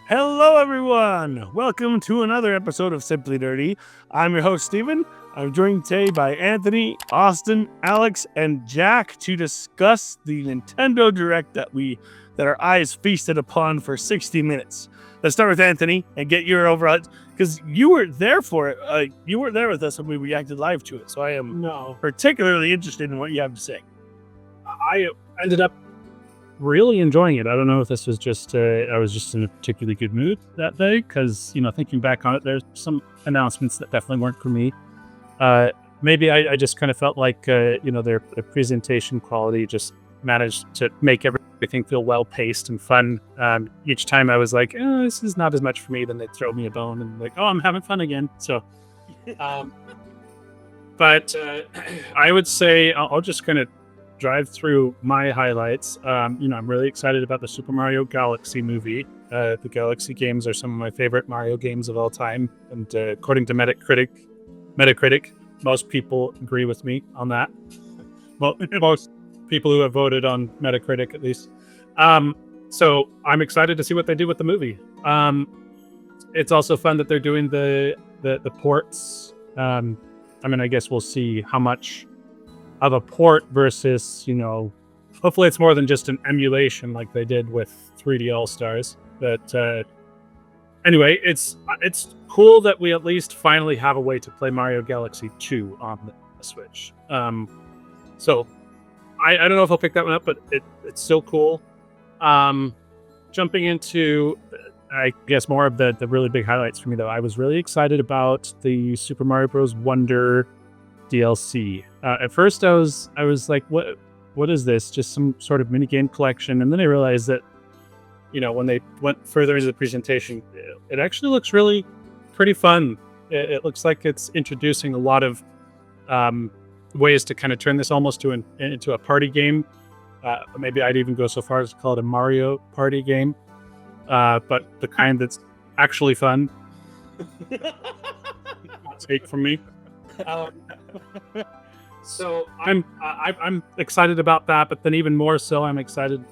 Hello, everyone! Welcome to another episode of Simply Nerdy. I'm your host, Steven. I'm joined today by Anthony, Austin, Alex, and Jack to discuss the Nintendo Direct that our eyes feasted upon for 60 minutes. Let's start with Anthony and get your overall, because you were there for it. You weren't there with us when we reacted live to it, so I am particularly interested in what you have to say. I ended up really enjoying it. I don't know if this was just I was just in a particularly good mood that day, because thinking back on it, there's some announcements that definitely weren't for me. Maybe I just kind of felt like their presentation quality just managed to make everything feel well paced and fun. Each time I was like, this is not as much for me. Then they'd throw me a bone and like, I'm having fun again. So, but I would say I'll just kind of drive through my highlights. I'm really excited about the Super Mario Galaxy movie. The Galaxy games are some of my favorite Mario games of all time, and according to Metacritic, most people agree with me on that. Well, most people who have voted on Metacritic, at least. So I'm excited to see what they do with the movie. It's also fun that they're doing the ports. I guess we'll see how much of a port versus, hopefully it's more than just an emulation like they did with 3D All-Stars. But anyway, it's cool that we at least finally have a way to play Mario Galaxy 2 on the Switch. So I don't know if I'll pick that one up, but it's still cool. Jumping into, I guess, more of the really big highlights for me, though, I was really excited about the Super Mario Bros. Wonder DLC. At first, I was like, "What is this? Just some sort of minigame collection?" And then I realized that, when they went further into the presentation, it actually looks really pretty fun. It looks like it's introducing a lot of ways to kind of turn this almost into a party game. Maybe I'd even go so far as to call it a Mario Party game, but the kind that's actually fun. Take from me. So I'm excited about that, but then even more so, I'm excited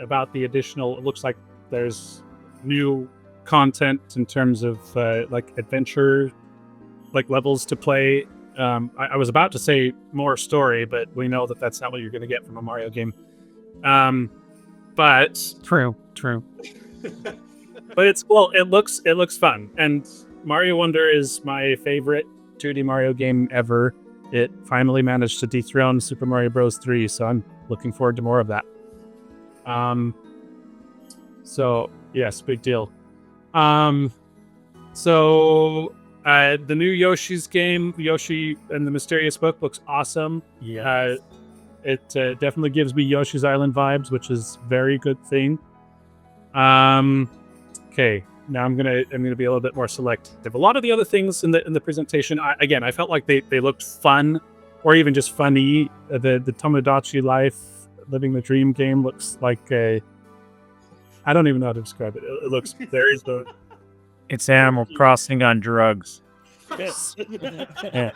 about the additional. It looks like there's new content in terms of like adventure, like levels to play. I was about to say more story, but we know that that's not what you're going to get from a Mario game. But True. But it looks fun, and Mario Wonder is my favorite 2D Mario game ever. It finally managed to dethrone Super Mario Bros. 3, so I'm looking forward to more of that. So yes, big deal. So the new Yoshi's game, Yoshi and the Mysterious Book, looks awesome. Yeah. It definitely gives me Yoshi's Island vibes, which is a very good thing. Okay. Now I'm gonna be a little bit more selective. A lot of the other things in the presentation, I felt like they looked fun, or even just funny. The Tomodachi Life Living the Dream game looks like I don't even know how to describe it. It looks very good. It's Animal Crossing on drugs. Yes. Yeah.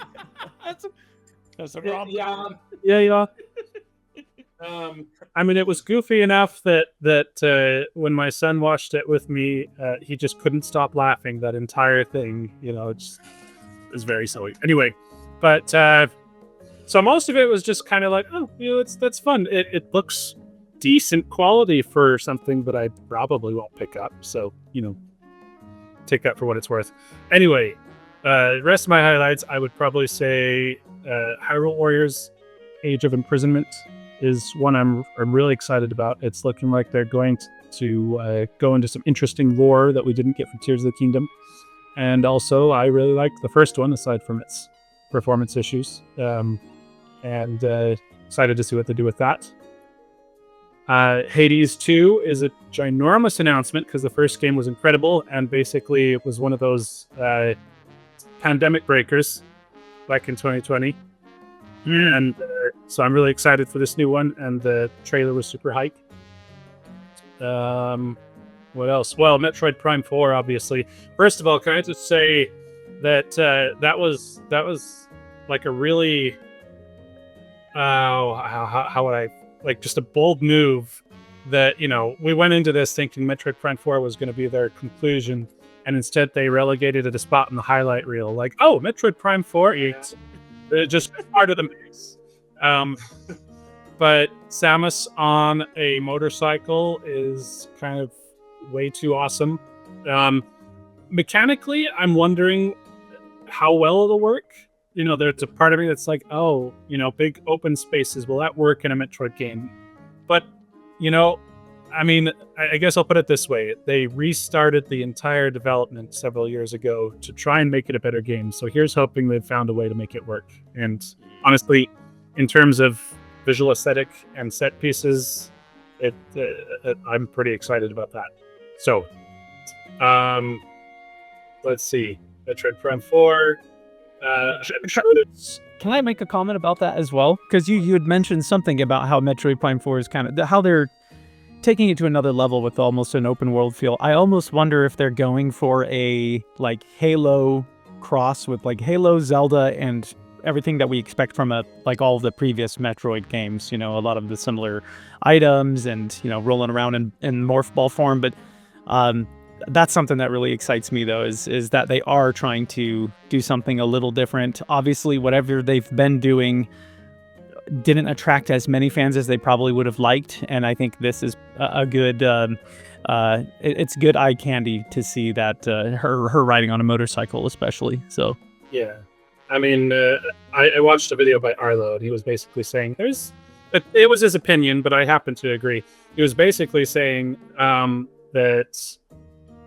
That's a problem. Yeah. It was goofy enough that when my son watched it with me, he just couldn't stop laughing that entire thing. It was very silly. Anyway, but so most of it was just kind of like, that's fun. It looks decent quality for something that I probably won't pick up. So take that for what it's worth. Anyway, the rest of my highlights, I would probably say Hyrule Warriors: Age of Imprisonment is one I'm really excited about. It's looking like they're going to go into some interesting lore that we didn't get from Tears of the Kingdom. And also, I really like the first one, aside from its performance issues. And excited to see what they do with that. Hades 2 is a ginormous announcement because the first game was incredible, and basically it was one of those pandemic breakers back in 2020. And so I'm really excited for this new one, and the trailer was super hype. What else? Well, Metroid Prime 4, obviously. First of all, can I just say that that was like a really how would I, like, just a bold move that, we went into this thinking Metroid Prime 4 was going to be their conclusion, and instead they relegated it a spot in the highlight reel. Like, oh, Metroid Prime 4 is just part of the mix. But Samus on a motorcycle is kind of way too awesome. Mechanically, I'm wondering how well it'll work. There's a part of me that's like, oh, big open spaces, will that work in a Metroid game? But, I guess I'll put it this way. They restarted the entire development several years ago to try and make it a better game. So here's hoping they've found a way to make it work. And honestly, in terms of visual aesthetic and set pieces, I'm pretty excited about that. So, let's see. Metroid Prime 4. Can I make a comment about that as well? Because you had mentioned something about how Metroid Prime 4 is kind of how they're taking it to another level with almost an open world feel. I almost wonder if they're going for a like Halo cross with like Halo, Zelda, and everything that we expect from all of the previous Metroid games. A lot of the similar items and rolling around in morph ball form. But that's something that really excites me, though, is that they are trying to do something a little different. Obviously, whatever they've been doing didn't attract as many fans as they probably would have liked, and I think this is a good. It's good eye candy to see that her riding on a motorcycle, especially. So yeah, I watched a video by Arlo, and he was basically saying it was his opinion, but I happen to agree. He was basically saying that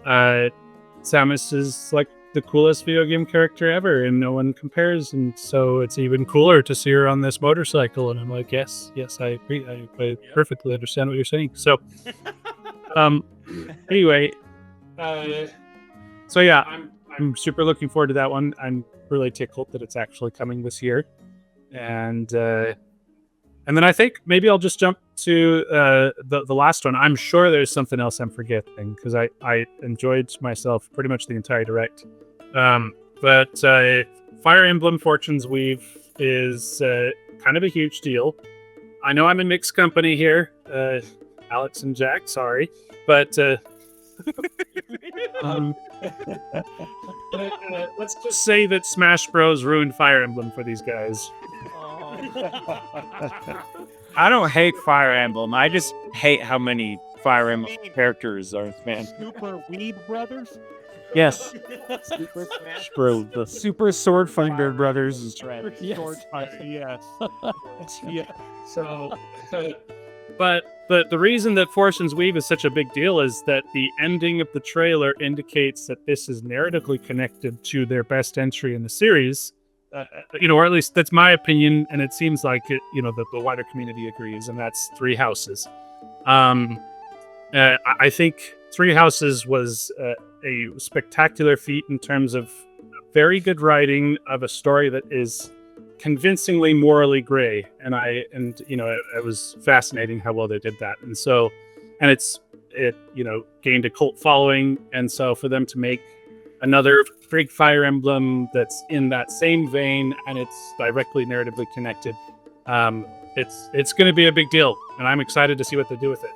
Samus is like the coolest video game character ever, and no one compares, and so it's even cooler to see her on this motorcycle. And I'm like, yes, I agree. I perfectly understand what you're saying. So, anyway, so yeah, I'm super looking forward to that one. I'm really tickled that it's actually coming this year, and then I think maybe I'll just jump to the last one. I'm sure there's something else I'm forgetting because I enjoyed myself pretty much the entire direct. But Fire Emblem Fortune's Weave is kind of a huge deal. I know I'm in mixed company here, Alex and Jack. Sorry, but let's just say that Smash Bros. Ruined Fire Emblem for these guys. I don't hate Fire Emblem. I just hate how many Fire Emblem characters are, man. Super Weed Brothers. Yes. Super Smash Bro, the Super Sword Finder Brothers. Yes. Yes. Yeah. So, but the reason that Fortune's Weave is such a big deal is that the ending of the trailer indicates that this is narratively connected to their best entry in the series. Or at least that's my opinion, and it seems like it, the wider community agrees, and that's Three Houses. I think Three Houses was a spectacular feat in terms of very good writing of a story that is convincingly morally gray, and it was fascinating how well they did that, and it gained a cult following, and so for them to make another big Fire Emblem that's in that same vein and it's directly narratively connected, it's going to be a big deal, and I'm excited to see what they do with it.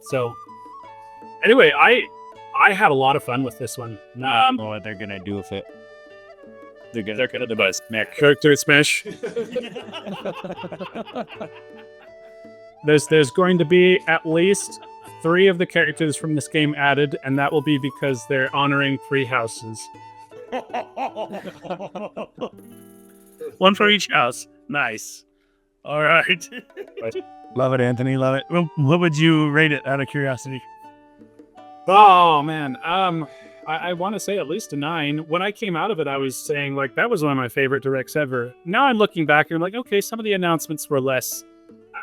So anyway, I had a lot of fun with this one. What they're gonna do with it? They're gonna do a smack. Character Smash. There's going to be at least 3 of the characters from this game added, and that will be because they're honoring Three Houses. One for each house. Nice. All right. Love it, Anthony. Love it. Well, what would you rate it out of curiosity? Oh man, I want to say at least a 9. When I came out of it, I was saying like that was one of my favorite directs ever. Now I'm looking back and I'm like, okay, some of the announcements were less.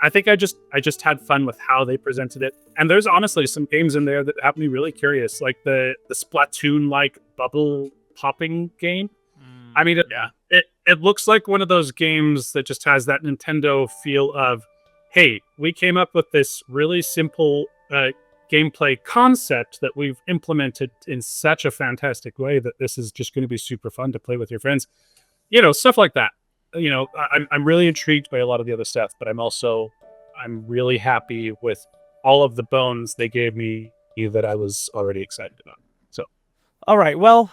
I think I just had fun with how they presented it. And there's honestly some games in there that have me really curious, like the Splatoon-like bubble popping game. I mean, it looks like one of those games that just has that Nintendo feel of, hey, we came up with this really simple gameplay concept that we've implemented in such a fantastic way that this is just going to be super fun to play with your friends. Stuff like that. I'm really intrigued by a lot of the other stuff, but I'm really happy with all of the bones they gave me that I was already excited about. So, All right. Well,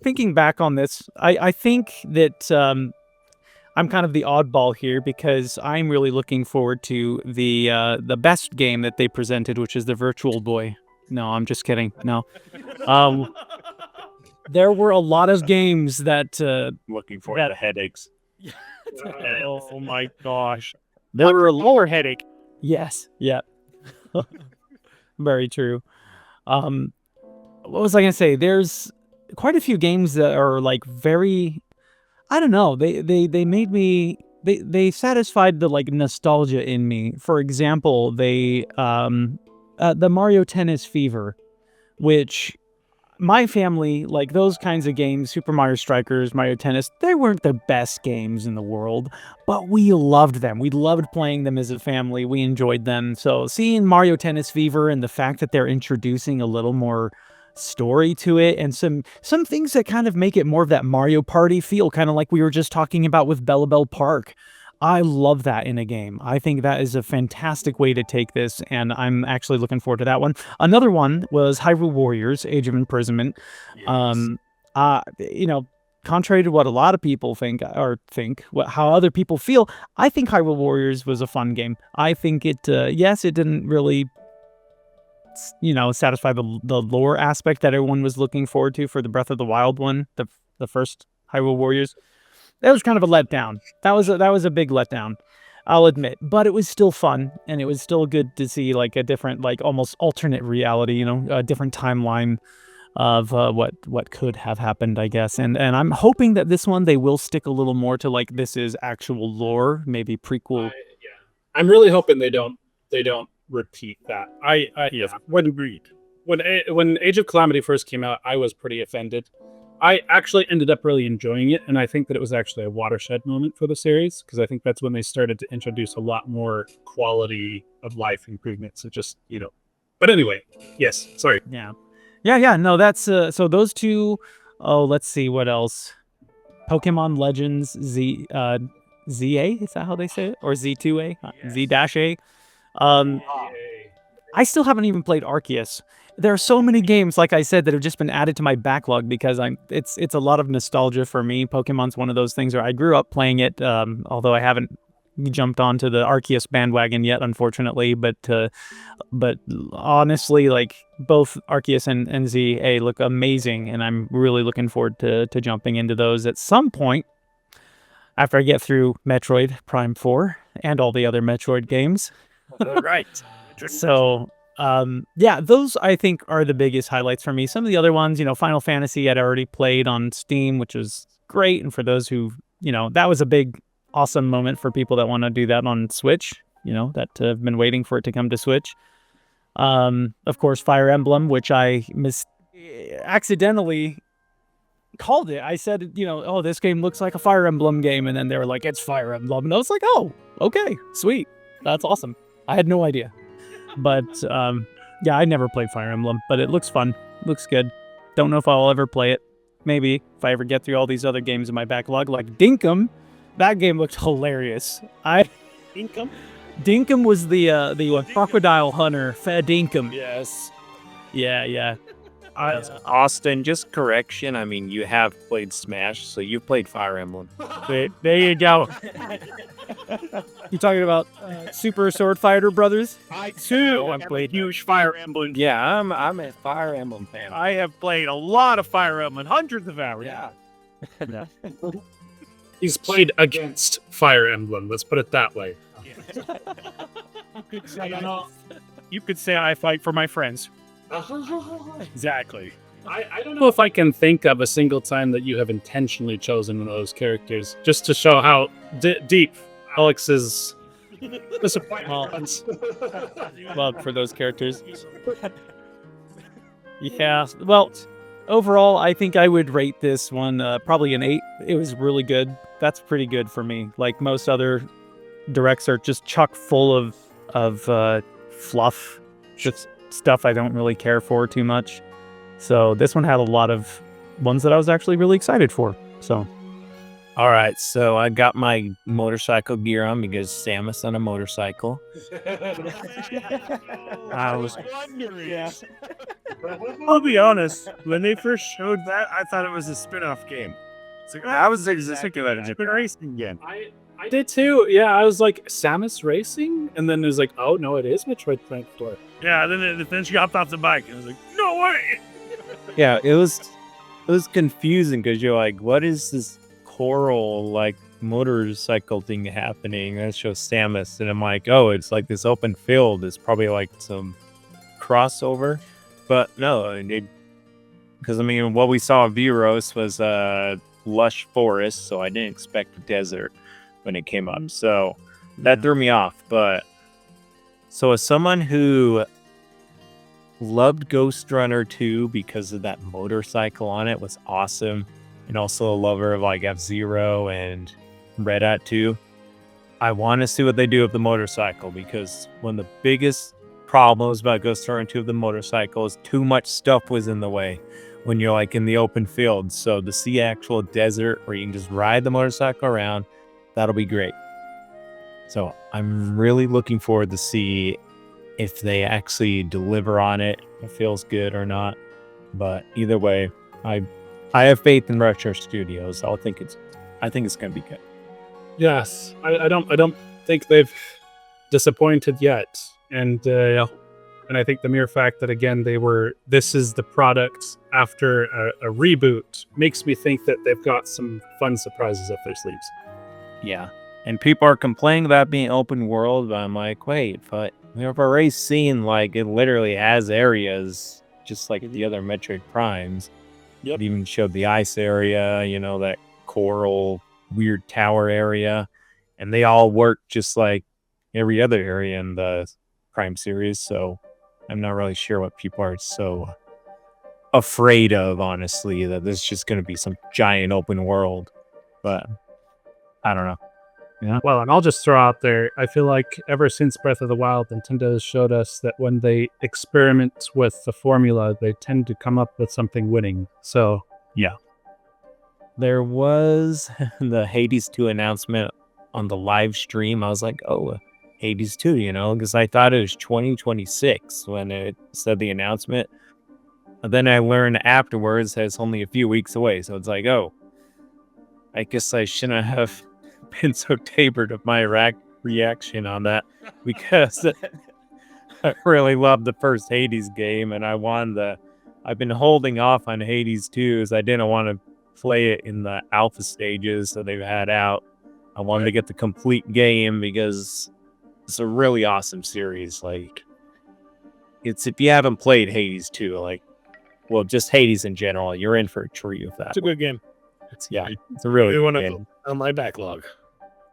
thinking back on this, I think that I'm kind of the oddball here because I'm really looking forward to the best game that they presented, which is the Virtual Boy. No, I'm just kidding. No. There were a lot of games that Looking for That- the headaches. oh my gosh. There were a lower headache. yes, yeah. Very true. What was I gonna say? There's quite a few games that are like very, I don't know. They made me. They satisfied the like nostalgia in me. For example, the Mario Tennis Fever, which my family, like those kinds of games, Super Mario Strikers, Mario Tennis, they weren't the best games in the world, but we loved them. We loved playing them as a family. We enjoyed them. So seeing Mario Tennis Fever and the fact that they're introducing a little more story to it and some things that kind of make it more of that Mario Party feel, kind of like we were just talking about with Bellabelle Park. I love that in a game. I think that is a fantastic way to take this, and I'm actually looking forward to that one. Another one was Hyrule Warriors: Age of Imprisonment. You know, contrary to what a lot of people think, how other people feel, I think Hyrule Warriors was a fun game. I think it, yes, it didn't really, satisfy the lore aspect that everyone was looking forward to for the Breath of the Wild one, the first Hyrule Warriors. That was kind of a letdown. That was a big letdown, I'll admit. But it was still fun, and it was still good to see like a different, like almost alternate reality, a different timeline of what could have happened, I guess. And I'm hoping that this one they will stick a little more to like this is actual lore, maybe prequel. I'm really hoping they don't repeat that. When Age of Calamity first came out, I was pretty offended. I actually ended up really enjoying it, and I think that it was actually a watershed moment for the series, because I think that's when they started to introduce a lot more quality of life improvements. It just, But anyway, yes, sorry. Yeah. No, that's so those two. Oh, let's see what else. Pokemon Legends ZA, is that how they say it, or Z2A, Z-A? I still haven't even played Arceus. There are so many games, like I said, that have just been added to my backlog because it's a lot of nostalgia for me. Pokemon's one of those things where I grew up playing it, although I haven't jumped onto the Arceus bandwagon yet, unfortunately. But honestly, like both Arceus and ZA look amazing, and I'm really looking forward to jumping into those at some point after I get through Metroid Prime 4 and all the other Metroid games. Right. So, those I think are the biggest highlights for me. Some of the other ones, Final Fantasy I'd already played on Steam, which was great. And for those who, that was a big, awesome moment for people that want to do that on Switch, that have been waiting for it to come to Switch. Of course, Fire Emblem, which I accidentally called it. I said, oh, this game looks like a Fire Emblem game. And then they were like, it's Fire Emblem. And I was like, oh, okay, sweet. That's awesome. I had no idea. But, I never played Fire Emblem, but it looks fun. Looks good. Don't know if I'll ever play it. Maybe, if I ever get through all these other games in my backlog, like Dinkum. That game looked hilarious. Dinkum? Dinkum was the crocodile hunter, Fair Dinkum. Yes. Yeah. Austin, just correction. I mean, you have played Smash, so you've played Fire Emblem. There you go. You talking about Super Sword Fighter Brothers? I too have played huge Fire Emblem. Yeah, I'm a Fire Emblem fan. I have played a lot of Fire Emblem, hundreds of hours. Yeah. He's played against Fire Emblem. Let's put it that way. You could say I fight for my friends. Exactly. I don't know if I can think of a single time that you have intentionally chosen one of those characters, just to show how deep Alex's disappointment. Love for those characters. Yeah. Well, overall, I think I would rate this one probably an 8. It was really good. That's pretty good for me. Like most other directs are just chock full of fluff, just stuff I don't really care for too much. So this one had a lot of ones that I was actually really excited for. So All right, so I got my motorcycle gear on because Samus on a motorcycle. I was wondering. I'll be honest. When they first showed that, I thought it was a spin-off game. It's like, I was exactly that. It's been racing again. I did too. Yeah, I was like, Samus Racing? And then it was like, oh, no, it is Metroid Prime 4. Yeah, then she hopped off the bike and I was like, no way. Yeah, it was confusing because you're like, what is this coral like motorcycle thing happening? And it shows Samus, and I'm like, oh, it's like this open field. It's probably like some crossover, but no, because I mean, what we saw of Viros was lush forest, so I didn't expect a desert when it came up. So that threw me off. But so as someone who loved Ghost Runner 2 because of that motorcycle on it was awesome, and also a lover of like F-Zero and Red Hat 2, I want to see what they do with the motorcycle, because one of the biggest problems about Ghost Runner 2 of the motorcycle is too much stuff was in the way when you're like in the open field. So to see actual desert where you can just ride the motorcycle around, that'll be great. So I'm really looking forward to see if they actually deliver on it, if it feels good or not. But either way, I have faith in Retro Studios. I think it's gonna be good. Yes, I don't think they've disappointed yet, and I think the mere fact that again this is the product after a reboot makes me think that they've got some fun surprises up their sleeves. Yeah, and people are complaining about being open world, but I'm like, wait, but we've already seen like it literally has areas just like the other Metroid Primes. Yep. It even showed the ice area, that coral weird tower area, and they all work just like every other area in the Prime series. So I'm not really sure what people are so afraid of, honestly, that this is just going to be some giant open world. But I don't know. Yeah. Well, and I'll just throw out there, I feel like ever since Breath of the Wild, Nintendo has showed us that when they experiment with the formula, they tend to come up with something winning. So, yeah. There was the Hades 2 announcement on the live stream. I was like, oh, Hades 2, because I thought it was 2026 when it said the announcement. And then I learned afterwards that it's only a few weeks away. So it's like, oh, I guess I shouldn't have been so tapered of my reaction on that, because I really loved the first Hades game, and I've been holding off on Hades 2 as I didn't want to play it in the alpha stages that they've had out. I wanted to get the complete game because it's a really awesome series. Like, it's, if you haven't played Hades 2, just Hades in general, you're in for a treat with that. It's a good game. It's a really good one game. on my backlog.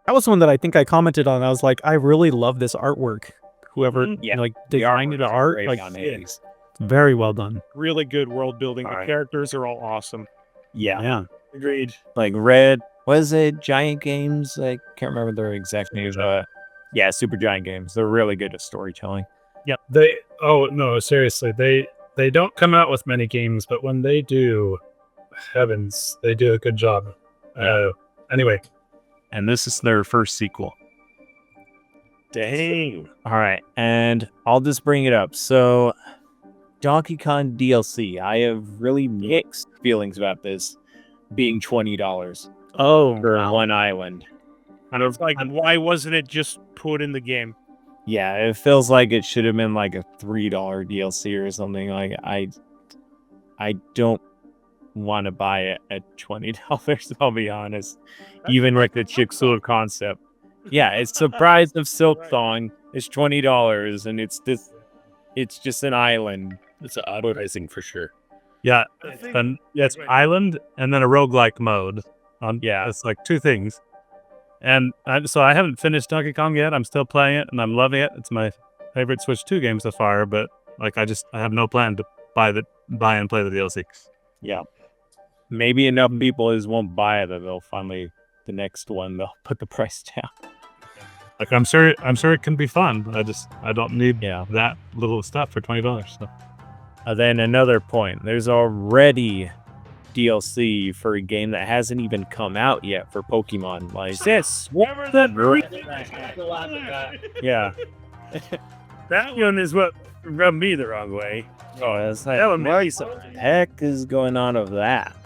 That was one that I think I commented on. I was like, I really love this artwork. Whoever designed the art, on Hades. very well done. Really good world building. All The right. characters are all awesome. Yeah. Agreed. Like Red, was it Giant Games? I can't remember their exact names. Super Giant Games. They're really good at storytelling. Yeah. Seriously, they don't come out with many games, but when they do, heavens, they do a good job. Anyway. And this is their first sequel. Dang. All right, and I'll just bring it up. So, Donkey Kong DLC. I have really mixed feelings about this being $20 for one island. And it's like, why wasn't it just put in the game? Yeah, it feels like it should have been like a $3 DLC or something. Like I don't want to buy it at $20. I'll be honest. Even like the Chicxulub concept. Yeah, it's Surprise of Silk Song. It's $20, and it's just an island. It's advertising for sure. Yeah, it's island and then a roguelike mode. It's like two things. And so I haven't finished Donkey Kong yet. I'm still playing it, and I'm loving it. It's my favorite Switch 2 game so far, but like I have no plan to buy and play the DLC. Yeah. Maybe enough people won't buy it that they'll finally, the next one, they'll put the price down. Like I'm sure it can be fun, but I don't need that little stuff for $20. So. Then another point, there's already DLC for a game that hasn't even come out yet for Pokemon. Like, Sis, Remember that yeah. That one is what rubbed me the wrong way. Oh, it's like, That one what makes the heck is going on with that?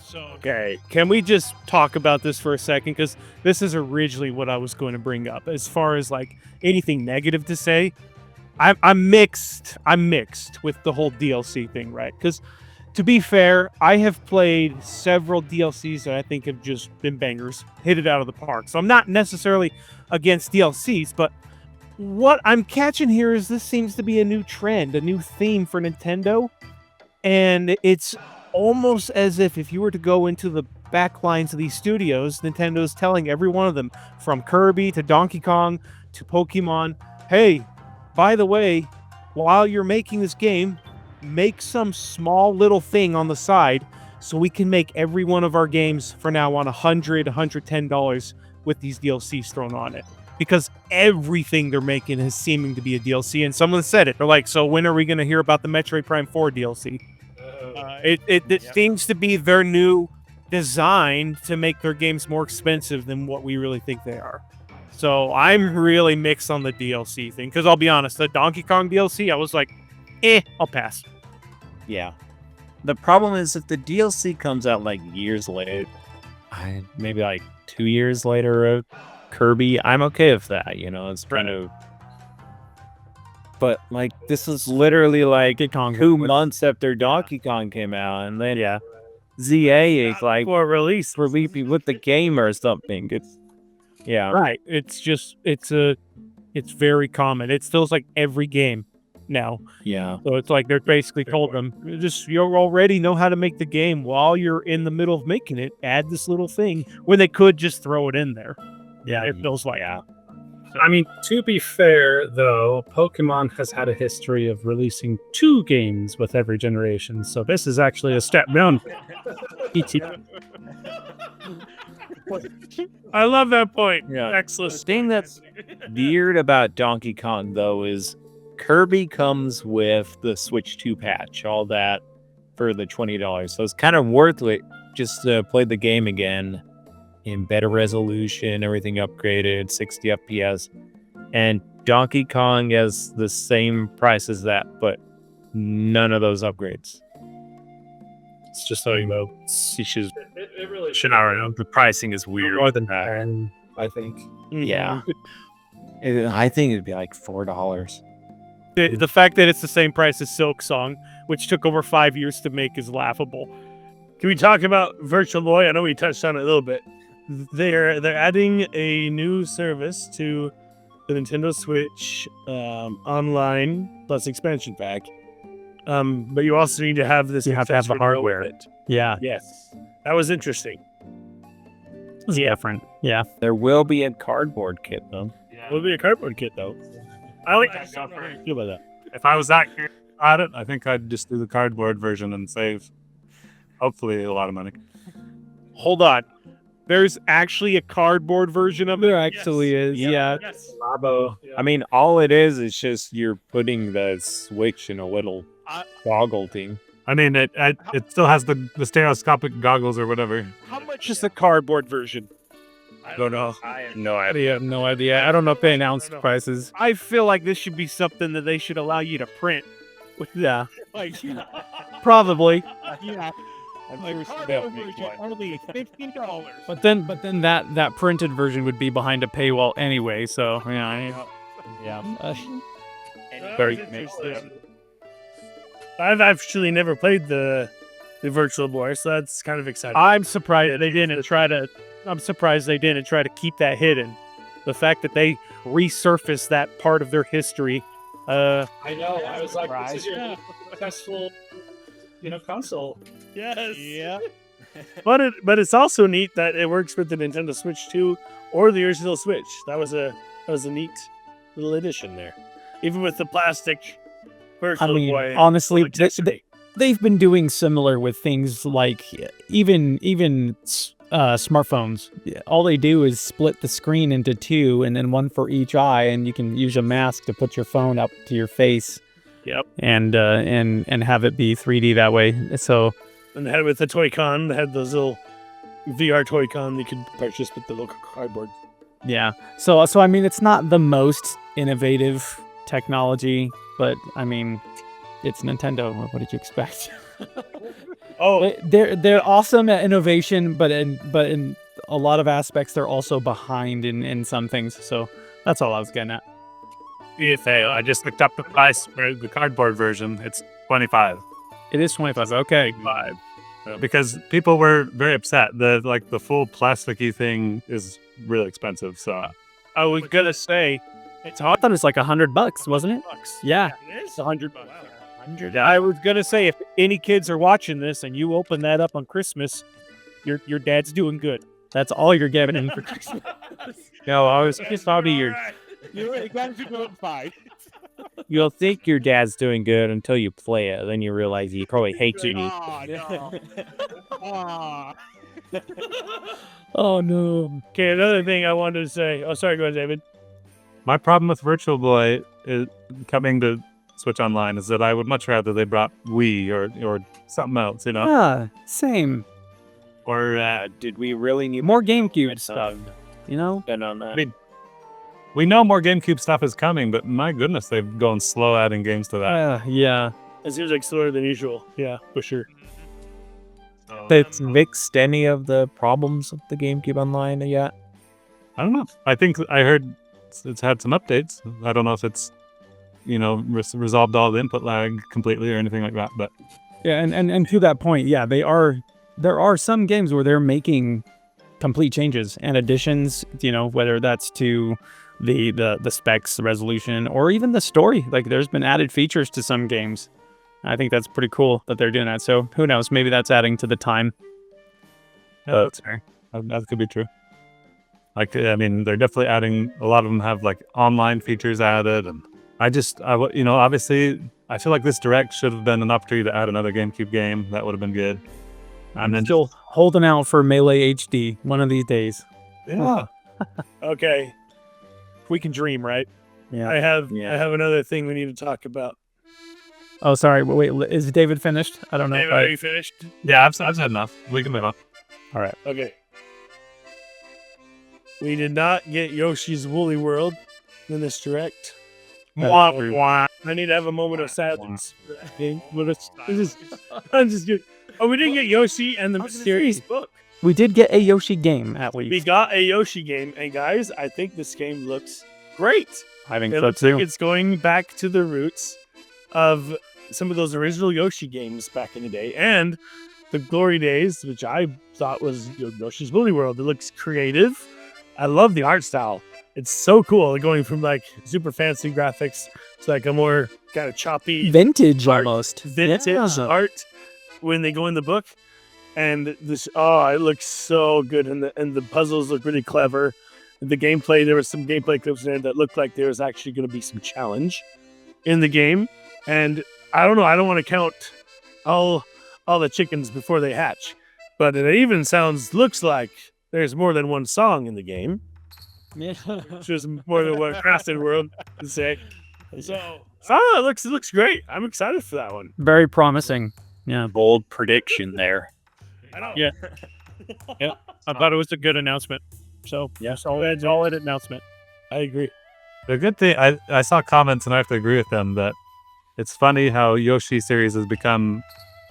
So Okay, can we just talk about this for a second? Because this is originally what I was going to bring up. As far as like anything negative to say, I'm mixed. I'm mixed with the whole DLC thing, right? Because to be fair, I have played several DLCs that I think have just been bangers, hit it out of the park. So I'm not necessarily against DLCs, but what I'm catching here is this seems to be a new trend, a new theme for Nintendo, and it's almost as if you were to go into the back lines of these studios, Nintendo's telling every one of them, from Kirby to Donkey Kong to Pokemon, hey, by the way, while you're making this game, make some small little thing on the side so we can make every one of our games for now on $100, $110 with these DLCs thrown on it. Because everything they're making is seeming to be a DLC, and someone said it. They're like, so when are we going to hear about the Metroid Prime 4 DLC? It seems to be their new design to make their games more expensive than what we really think they are. So I'm really mixed on the DLC thing, because I'll be honest, the Donkey Kong DLC, I was like, I'll pass. Yeah. The problem is if the DLC comes out like years later, maybe like 2 years later, Kirby, I'm okay with that. It's kind of. But like this is literally like 2 months after Donkey Kong came out, and then ZA is like for release with the game or something. It's Right. It's very common. It feels like every game now. Yeah. So it's like they're basically told them, you already know how to make the game. While you're in the middle of making it, add this little thing when they could just throw it in there. Yeah. It feels like. Yeah. I mean, to be fair, though, Pokemon has had a history of releasing 2 games with every generation, so this is actually a step down. I love that point. Yeah. Excellent. The thing that's weird about Donkey Kong, though, is Kirby comes with the Switch 2 patch, all that for the $20. So it's kind of worth it just to play the game again in better resolution, everything upgraded, 60 FPS. And Donkey Kong has the same price as that, but none of those upgrades. It's just so you know. It really should not know. The pricing is weird. More than 10, I think. Yeah. I think it'd be like $4. The fact that it's the same price as Silk Song, which took over 5 years to make, is laughable. Can we talk about Virtual Boy? I know we touched on it a little bit. They're adding a new service to the Nintendo Switch online plus expansion pack. But you also need to have this. You have to have the hardware. Yeah. Yes, that was interesting. It's different. Yeah. There will be a cardboard kit, though. It will be a cardboard kit, though. I like that. How do you feel about that? If I was that curious about it, I think I'd just do the cardboard version and save, hopefully, a lot of money. Hold on. There's actually a cardboard version of it? There actually is. Yeah. Yes. Labo. I mean, all it is just you're putting the Switch in a little goggle thing. I mean, it still has the stereoscopic goggles or whatever. How much is the cardboard version? I don't know. I have no idea. No idea. I don't know if they announced prices. I feel like this should be something that they should allow you to print. Yeah. Probably. Yeah. I'm sure they'll make one. Only $50. But then that printed version would be behind a paywall anyway. So Yeah. Very interesting. I've actually never played the Virtual Boy, so that's kind of exciting. I'm surprised they didn't try to keep that hidden. The fact that they resurfaced that part of their history. I know. I was like, this is your successful, console. Yes. Yeah. But it's also neat that it works with the Nintendo Switch 2 or the original Switch. That was a neat little addition there. Even with the plastic Virtual Boy. Honestly, they've been doing similar with things like even smartphones. All they do is split the screen into 2 and then 1 for each eye, and you can use a mask to put your phone up to your face. Yep. And have it be 3D that way. So And they had it with the Toy-Con. They had those little VR Toy-Con you could purchase with the local cardboard. Yeah. So I mean, it's not the most innovative technology, but I mean, it's Nintendo. What did you expect? Oh, They're awesome at innovation, but in a lot of aspects, they're also behind in some things. So that's all I was getting at. I just looked up the price for the cardboard version. It's $25. It is 25. Okay. Because people were very upset. The full plasticky thing is really expensive. So I was gonna say So I thought it was like $100, wasn't it? Yeah. It is $100. I was gonna say, if any kids are watching this and you open that up on Christmas, your dad's doing good. That's all you're giving him for Christmas. No, I was just probably your. You guys are doing fine. You'll think your dad's doing good until you play it, then you realize he probably hates you. Oh no. Okay, another thing I wanted to say. Oh, sorry, go ahead, David. my problem with Virtual Boy is coming to Switch Online is that I would much rather they brought Wii or something else, you know? Yeah, same. Or did we really need More GameCube stuff, you know? spend on that? I mean, we know more GameCube stuff is coming, but my goodness, they've gone slow adding games to that. Yeah. It seems like slower than usual. Yeah, for sure. It's fixed any of the problems of the GameCube Online yet? I don't know. I think I heard it's had some updates. I don't know if it's, resolved all the input lag completely or anything like that, but Yeah, and to that point, yeah, there are some games where they're making complete changes and additions, whether that's to the specs, the resolution, or even the story. Like there's been added features to some games. I think that's pretty cool that they're doing that. So who knows? Maybe that's adding to the time. yeah, that's fair. That could be true. Like, I mean, they're definitely adding, a lot of them have like online features added. And obviously, I feel like this Direct should have been an opportunity to add another GameCube game. That would have been good. And then Still holding out for Melee HD one of these days. yeah. Okay, We can dream, right? Yeah. I have Yeah. another thing we need to talk about. Oh, sorry. Wait, is David finished? I don't know. David, are you finished? Yeah, I've said enough. We can move on. Okay. We did not get Yoshi's Woolly World in this Direct. I need to have a moment of silence. I'm just kidding. Oh, we didn't get Yoshi and the Mysterious Book. We did get a Yoshi game at We least. got a Yoshi game, and guys, I think this game looks great. I think It so looks like too. it's going back to the roots of some of those original Yoshi games back in the day, and the glory days, which I thought was Yoshi's Woolly World. It looks creative. I love the art style. It's so cool, going from like super fancy graphics to like a more kind of choppy Vintage art. almost. vintage Yeah. art when they go in the book. And it looks so good, and the puzzles look really clever. The gameplay, there was some gameplay clips in there that looked like there was actually going to be some challenge in the game. And I don't know, I don't want to count all the chickens before they hatch, but it even looks like there's more than one song in the game, which is more than one crafted world to say. So it looks great. I'm excited for that one. Very promising. Yeah. Bold prediction there. I know. Yeah. I thought it was a good announcement. So, yeah, solid announcement. I agree. The good thing, I saw comments and I have to agree with them that it's funny how Yoshi series has become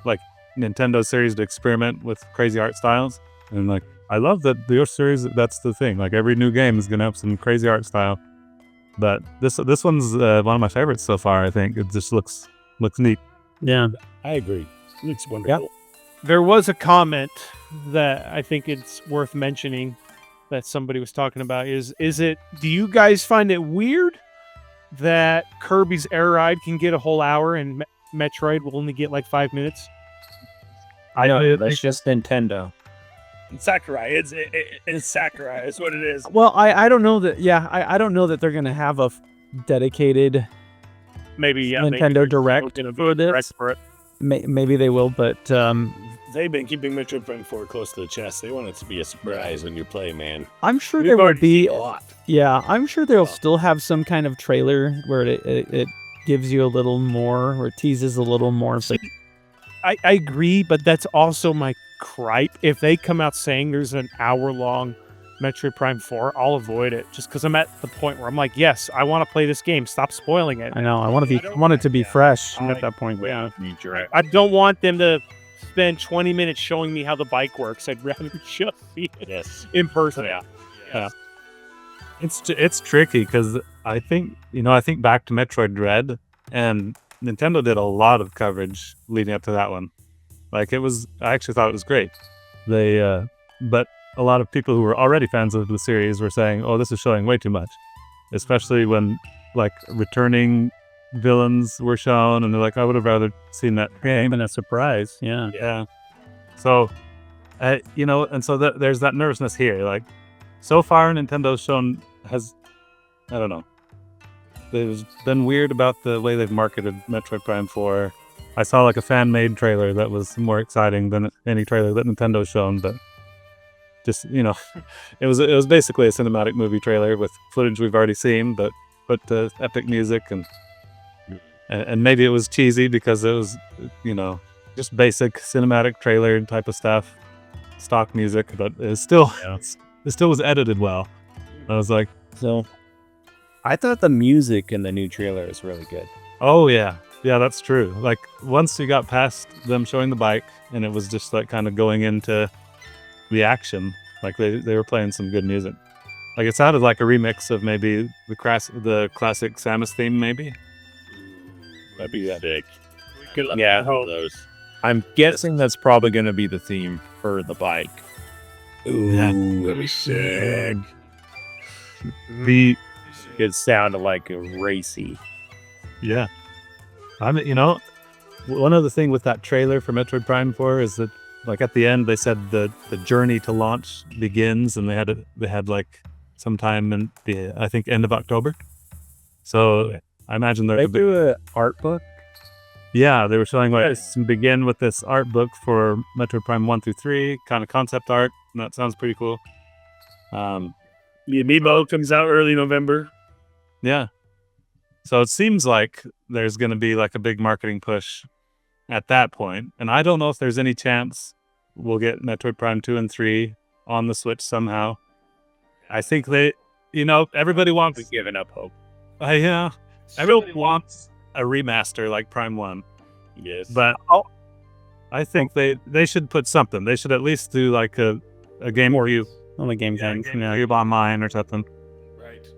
like Nintendo series to experiment with crazy art styles. And like, I love that the Yoshi series, that's the thing. Like every new game is going to have some crazy art style. But this one's one of my favorites so far, I think. It just looks neat. Yeah. I agree. It looks wonderful. There was a comment that I think it's worth mentioning that somebody was talking about do you guys find it weird that Kirby's Air Ride can get a whole hour and Metroid will only get like 5 minutes? I know that's just Nintendo. Sakurai. It's Sakurai. That's what it is. Well, I don't know that. Yeah, I don't know that they're gonna have a dedicated Maybe Nintendo Direct for this. Direct for it. Maybe they will, but They've been keeping Metroid Prime 4 close to the chest. They want it to be a surprise when you play, man. I'm sure We've there will already be. seen a lot. Yeah, I'm sure they'll still have some kind of trailer where it gives you a little more or teases a little more. But I agree, but that's also my gripe. If they come out saying there's an hour-long Metroid Prime 4, I'll avoid it just because I'm at the point where I'm like, yes, I want to play this game. Stop spoiling it. I know. I want it to be fresh at that point. Yeah. I don't want them to spend 20 minutes showing me how the bike works. I'd rather just see it in person. Yeah. It's tricky because I think back to Metroid Dread, and Nintendo did a lot of coverage leading up to that one. Like I actually thought it was great. But a lot of people who were already fans of the series were saying, "Oh, this is showing way too much," especially when like returning villains were shown, and they're like, "I would have rather seen that game." Even a surprise. Yeah. Yeah. So, and so there's that nervousness here. Like, so far, Nintendo's I don't know. They've been weird about the way they've marketed Metroid Prime 4. I saw like a fan-made trailer that was more exciting than any trailer that Nintendo's shown, but just, it was basically a cinematic movie trailer with footage we've already seen, but epic music and maybe it was cheesy because it was, just basic cinematic trailer type of stuff, stock music, but it still was edited well. I was like, So, I thought the music in the new trailer is really good. oh yeah, that's true. Like once you got past them showing the bike and it was just like kind of going into the action, like they were playing some good music. Like it sounded like a remix of maybe the classic Samus theme, maybe. That'd be sick. Yeah. Those. I'm guessing that's probably going to be the theme for the bike. Ooh, that'd be sick. It sounded like a racy. Yeah. One other thing with that trailer for Metroid Prime 4 is that, like, at the end they said the journey to launch begins, and they had like sometime in the, I think, end of October. So I imagine They do an art book. Yeah, they were showing like begin with this art book for Metroid Prime 1 through 3, kind of concept art, and that sounds pretty cool. The Amiibo comes out early November. Yeah. So it seems like there's going to be like a big marketing push at that point. And I don't know if there's any chance we'll get Metroid Prime 2 and 3 on the Switch somehow. I think everybody wants... We've given up hope. Yeah. Everyone wants a remaster like Prime 1. Yes. But I think they should put something. They should at least do like a game where you... Only game time. You're online or something.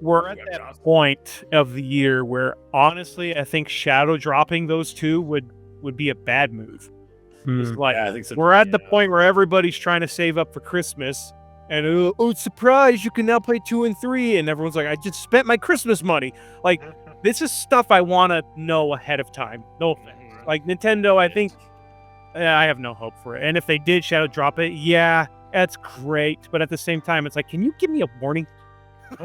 We're at that point of the year where, honestly, I think shadow dropping those two would be a bad move. It's like, I think so. we're at the point where everybody's trying to save up for Christmas, and surprise, you can now play 2 and 3, and everyone's like, I just spent my Christmas money. Like, this is stuff I want to know ahead of time. No offense. Like, Nintendo, I think, I have no hope for it. And if they did shadow drop it, yeah, that's great. But at the same time, it's like, can you give me a warning?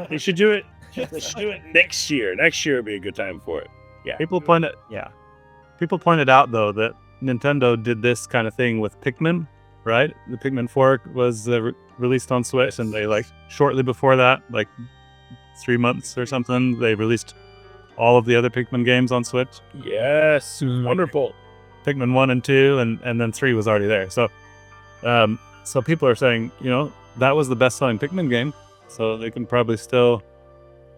They should do it. They should do it next year. Next year would be a good time for it. Yeah. People pointed out though that Nintendo did this kind of thing with Pikmin, right? The Pikmin 4 was released on Switch, and they like shortly before that, like 3 months or something, they released all of the other Pikmin games on Switch. Yes. Wonderful. Pikmin 1 and 2, and then 3 was already there. So so people are saying, that was the best-selling Pikmin game, so they can probably still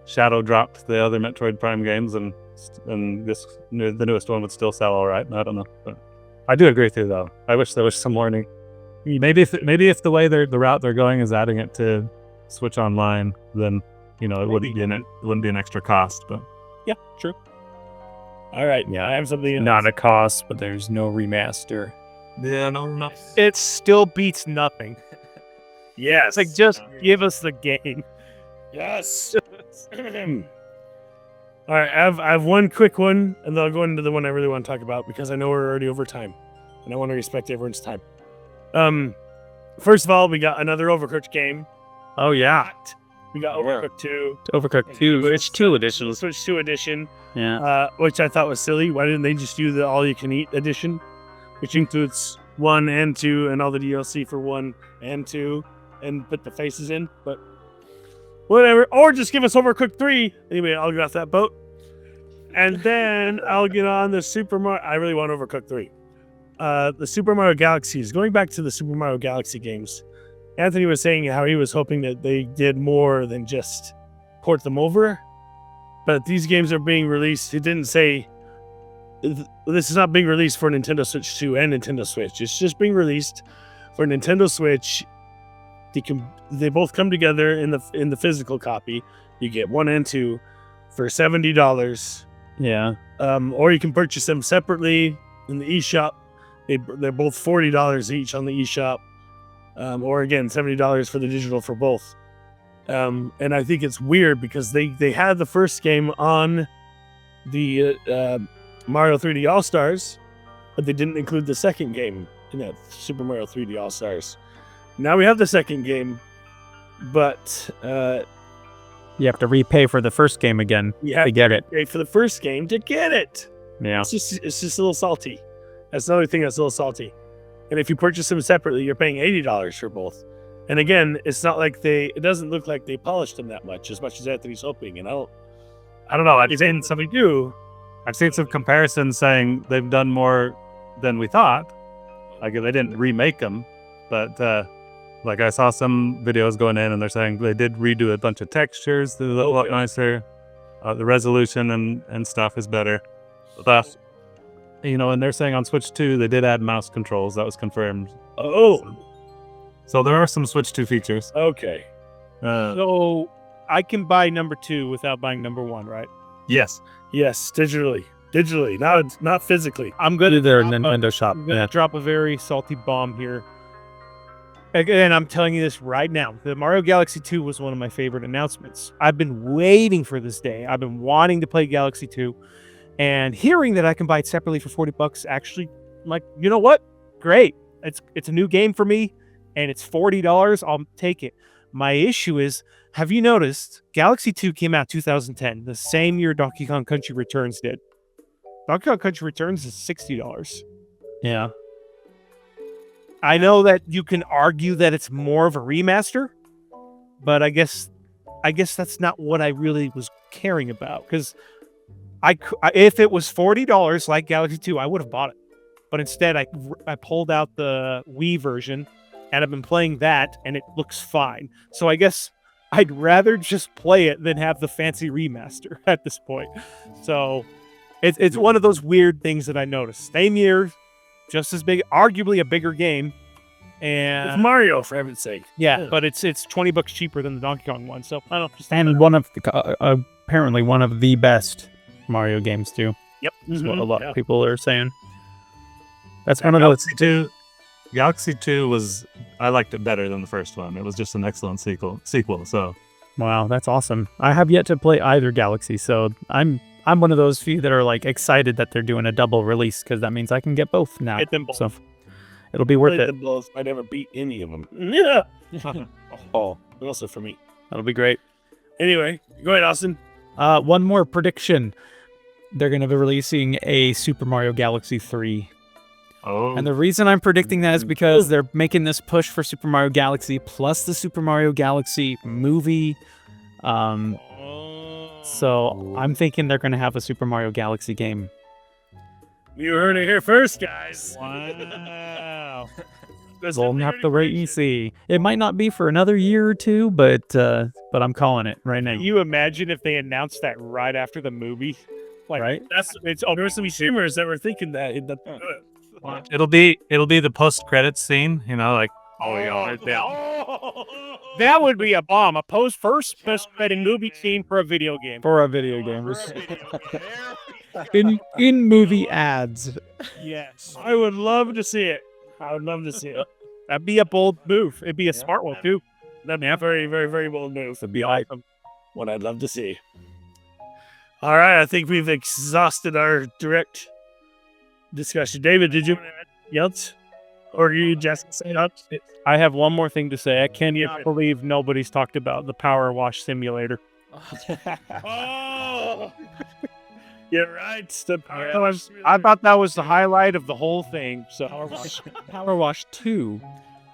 shadow drop the other Metroid Prime games, and the newest one would still sell all right. I don't know, but I do agree with you though. I wish there was some warning. Maybe if the way the route they're going is adding it to Switch Online, then it wouldn't be an extra cost. But Yeah, true. All right. Yeah. I have something. Not a cost, but there's no remaster. yeah, no. It still beats nothing. Yes. It's like, just give us the game. Yes. All right, I have one quick one, and then I'll go into the one I really want to talk about because I know we're already over time, and I want to respect everyone's time. First of all, we got another Overcooked game. Oh yeah, We got Overcooked 2. Overcooked 2. It's 2 editions. Switch 2 edition, Yeah. which I thought was silly. Why didn't they just do the all-you-can-eat edition, which includes 1 and 2 and all the DLC for 1 and 2, and put the faces in? But whatever. Or just give us Overcooked 3. Anyway, I'll get off that boat. And then I'll get on the Super Mario. I really want Overcooked 3. the Super Mario Galaxies. Going back to the Super Mario Galaxy games, Anthony was saying how he was hoping that they did more than just port them over. But these games are being released. It didn't say this is not being released for Nintendo Switch 2 and Nintendo Switch. It's just being released for Nintendo Switch. They both come together in the physical copy. You get 1 and 2 for $70. Yeah. Or you can purchase them separately in the eShop. They're both $40 each on the eShop. Or again, $70 for the digital for both. And I think it's weird because they had the first game on the Mario 3D All-Stars, but they didn't include the second game in that Super Mario 3D All-Stars. Now we have the second game, but You have to repay for the first game again you have to get it. to pay for the first game to get it. Yeah. It's just a little salty. That's another thing that's a little salty. And if you purchase them separately, you're paying $80 for both. And again, it's not like it doesn't look like they polished them that much as Anthony's hoping. And I don't know. I've seen somebody do. I've seen some comparisons saying they've done more than we thought. Like they didn't remake them, but like I saw some videos going in and they're saying they did redo a bunch of textures to look a lot nicer. The resolution and stuff is better. But, and they're saying on Switch 2 they did add mouse controls. That was confirmed. Oh, So there are some Switch 2 features. okay. So I can buy number 2 without buying number 1, right? Yes. Yes, digitally, not physically. I'm gonna To their drop a- Nintendo shop. I'm gonna Yeah. drop a very salty bomb here. Again, I'm telling you this right now. The Mario Galaxy 2 was one of my favorite announcements. I've been waiting for this day. I've been wanting to play Galaxy 2, and hearing that I can buy it separately for $40, actually, I'm like, you know what? Great. It's a new game for me, and it's $40. I'll take it. My issue is, have you noticed Galaxy 2 came out 2010, the same year Donkey Kong Country Returns did. Donkey Kong Country Returns is $60. Yeah. I know that you can argue that it's more of a remaster, but I guess that's not what I really was caring about. Because if it was $40 like Galaxy 2, I would have bought it. But instead, I pulled out the Wii version, and I've been playing that, and it looks fine. So I guess I'd rather just play it than have the fancy remaster at this point. So it's one of those weird things that I noticed. Same year, just as big, arguably a bigger game, It's and Mario, for heaven's sake. yeah, but it's $20 cheaper than the Donkey Kong one. So I don't know. And one of the, apparently one of the best Mario games too. Yep. Is what a lot Yeah. of people are saying. That's one of those. Galaxy 2 I liked it better than the first one. It was just an excellent sequel. So Wow, that's awesome. I have yet to play either Galaxy, so I'm one of those few that are like excited that they're doing a double release because that means I can get both now. Hit them both. So it'll be worth Played it. them both. I never beat any of them. Yeah. Oh, also for me. That'll be great. Anyway, go ahead, Austin. One more prediction. They're going to be releasing a Super Mario Galaxy 3. And the reason I'm predicting that is because they're making this push for Super Mario Galaxy plus the Super Mario Galaxy movie. So I'm thinking they're going to have a Super Mario Galaxy game. You heard it here first, guys. Wow. We'll have to wait and see. It might not be for another year or two, but I'm calling it right now. Can you imagine if they announced that right after the movie? Like, Right? There were some streamers that were thinking that. it'll be the post credits scene. Like that would be a bomb. A first best credit movie scene for a video game. For a video game. in movie ads. Yes. I would love to see it. I would love to see it. That'd be a bold move. It'd be a smart one, too. That'd be a very, very, very bold move. It'd be awesome. What I'd love to see. All right, I think we've exhausted our direct discussion. David, did you else? Or you just say that? I have one more thing to say. I cannot believe nobody's talked about the Power Wash Simulator. Oh, you're right. I thought that was the highlight of the whole thing. So Power Wash 2.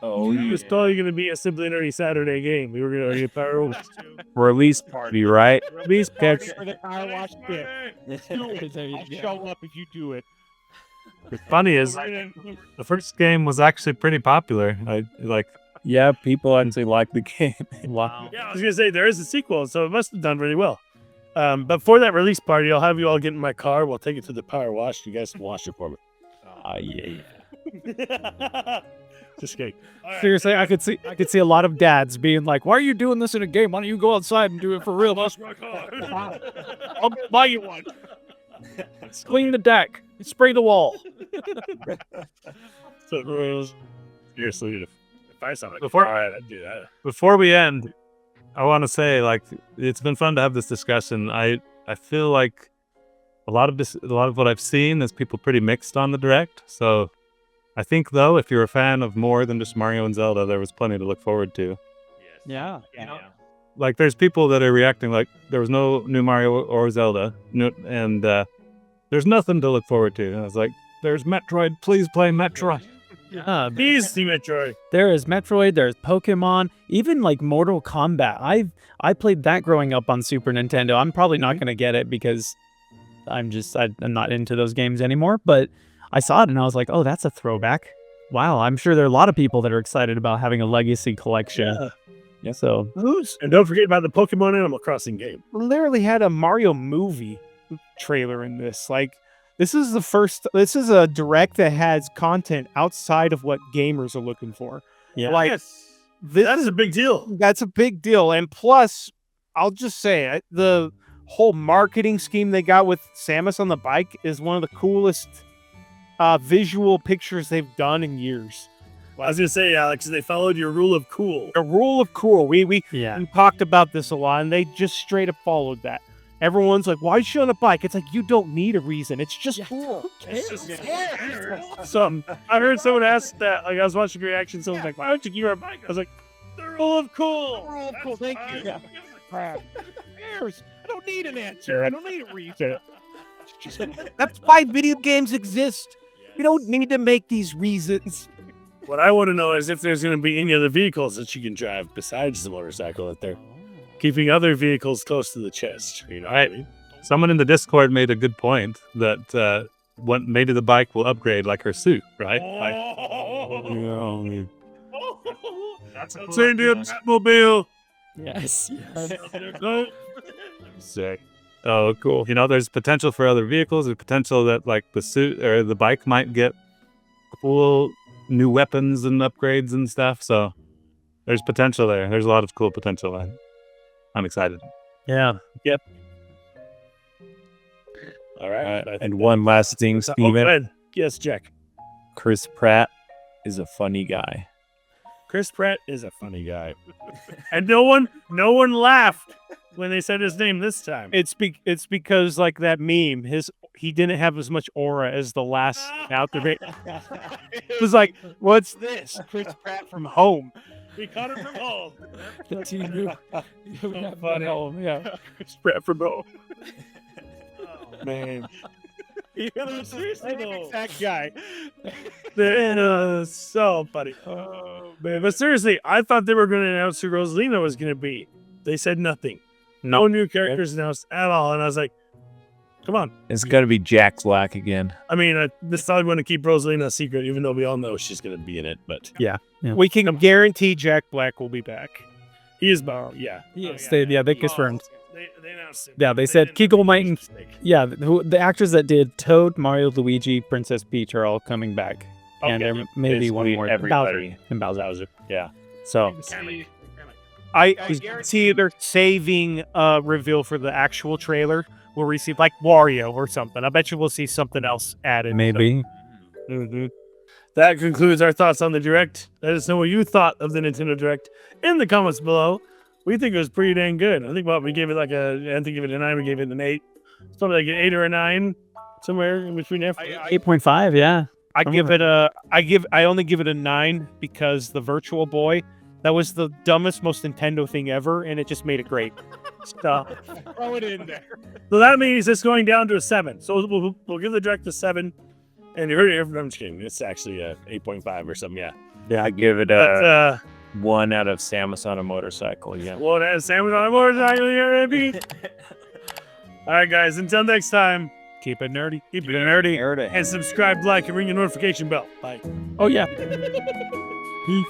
Oh, it was totally going to be a Simply Nerdy Saturday game. We were going to get Power Wash 2. Release party, right? Release party for the Power Wash bit. I'll show up if you do it. What's funny is the first game was actually pretty popular. Yeah, people actually like the game. Wow. Yeah, I was gonna say there is a sequel, so it must have done really well. But for that release party, I'll have you all get in my car. We'll take it to the power wash. You guys can wash it for me. Yeah. Just kidding. Seriously, I could see a lot of dads being like, "Why are you doing this in a game? Why don't you go outside and do it for real?" Wash my car. I'll buy you one. Clean the deck, spray the wall. Seriously, if I saw it, Before- all right, I'd do that. Before we end, I want to say, it's been fun to have this discussion. I feel like a lot of what I've seen is people pretty mixed on the direct. So I think, though, if you're a fan of more than just Mario and Zelda, there was plenty to look forward to. Yeah. Like, there's people that are reacting like there was no new Mario or Zelda, and there's nothing to look forward to. And I was like, there's Metroid. Please play Metroid. Yeah. Please see Metroid. There is Metroid, there's Pokemon, even like Mortal Kombat. I played that growing up on Super Nintendo. I'm probably not going to get it because I'm not into those games anymore, but I saw it and I was like, oh, that's a throwback. Wow, I'm sure there are a lot of people that are excited about having a legacy collection. Yeah. So, And don't forget about the Pokemon Animal Crossing game. Literally had a Mario movie trailer in this. Like, this is a direct that has content outside of what gamers are looking for. Yeah. Like, That is a big deal. that's a big deal. And plus, I'll just say the whole marketing scheme they got with Samus on the bike is one of the coolest visual pictures they've done in years. I was gonna say, Alex, they followed your rule of cool. The rule of cool. We yeah. talked about this a lot, and they just straight up followed that. Everyone's like, "Why is she on a bike?" It's like, you don't need a reason. It's just cool. So I heard someone ask that. Like, I was watching reaction. Someone's like, "Why don't you give her a bike?" I was like, "The rule of cool." Rule of cool. Thank you. Yeah. Crap. Cares? I don't need an answer. I don't need a reason. That's why video games exist. You don't need to make these reasons. What I want to know is if there's going to be any other vehicles that you can drive besides the motorcycle that they're keeping other vehicles close to the chest. You know what I mean? Someone in the Discord made a good point that maybe the bike will upgrade like her suit, right? That's a cool idea. Batmobile. Yes. Sick. Oh, cool. There's potential for other vehicles. There's potential that like the suit or the bike might get cool new weapons and upgrades and stuff. So there's potential there. There's a lot of cool potential. I'm excited. Yeah. All right. And one last thing, Go Steven. ahead. Yes, Jack. Chris Pratt is a funny guy. Chris Pratt is a funny guy, and no one laughed when they said his name this time. It's because like that meme, he didn't have as much aura as the last out there. It was like, what's this? Chris Pratt from Home. We caught it from home. The team who funny. Yeah. Chris Pratt from home. Man. Seriously though. Exact guy. So funny. Oh, man. But seriously, I thought they were going to announce who Rosalina was going to be. They said nothing. No new characters announced at all. And I was like, come on. It's gonna be Jack Black again. I mean, this thought I want to keep Rosalina a secret, even though we all know she's going to be in it. But We can guarantee Jack Black will be back. he is bound. Yeah. Yes, they confirmed. They announced it. Yeah, they said didn't Kegel make a might- mistake. Yeah, the actors that did Toad, Mario, Luigi, Princess Peach are all coming back. And Okay. there may be one Basically more. everybody. Bowser. And Bowser. Bowser. Yeah. So I guarantee they're saving a reveal for the actual trailer. We'll receive like Wario or something. I bet you we'll see something else added. Maybe. Mhm. That concludes our thoughts on the Direct. Let us know what you thought of the Nintendo Direct in the comments below. We think it was pretty dang good. I think we gave it I think give it a 9. We gave it an 8. It's probably like an 8 or a 9, somewhere in between there. 8.5, yeah. I only give it a 9 because the Virtual Boy, that was the dumbest, most Nintendo thing ever, and it just made it great. Stop. Throw it in there. So that means it's going down to a 7. So we'll give the Direct a 7. And you heard it here from, I'm just kidding. It's actually a 8.5 or something, yeah. yeah, I give it But, a 1 out of Samus on a motorcycle. Yeah. one has sandwich on a motorcycle here, maybe. All right, guys. Until next time, Keep it nerdy. Keep it nerdy. Air to And subscribe, like, and ring your notification bell. Bye. Oh yeah. Peace.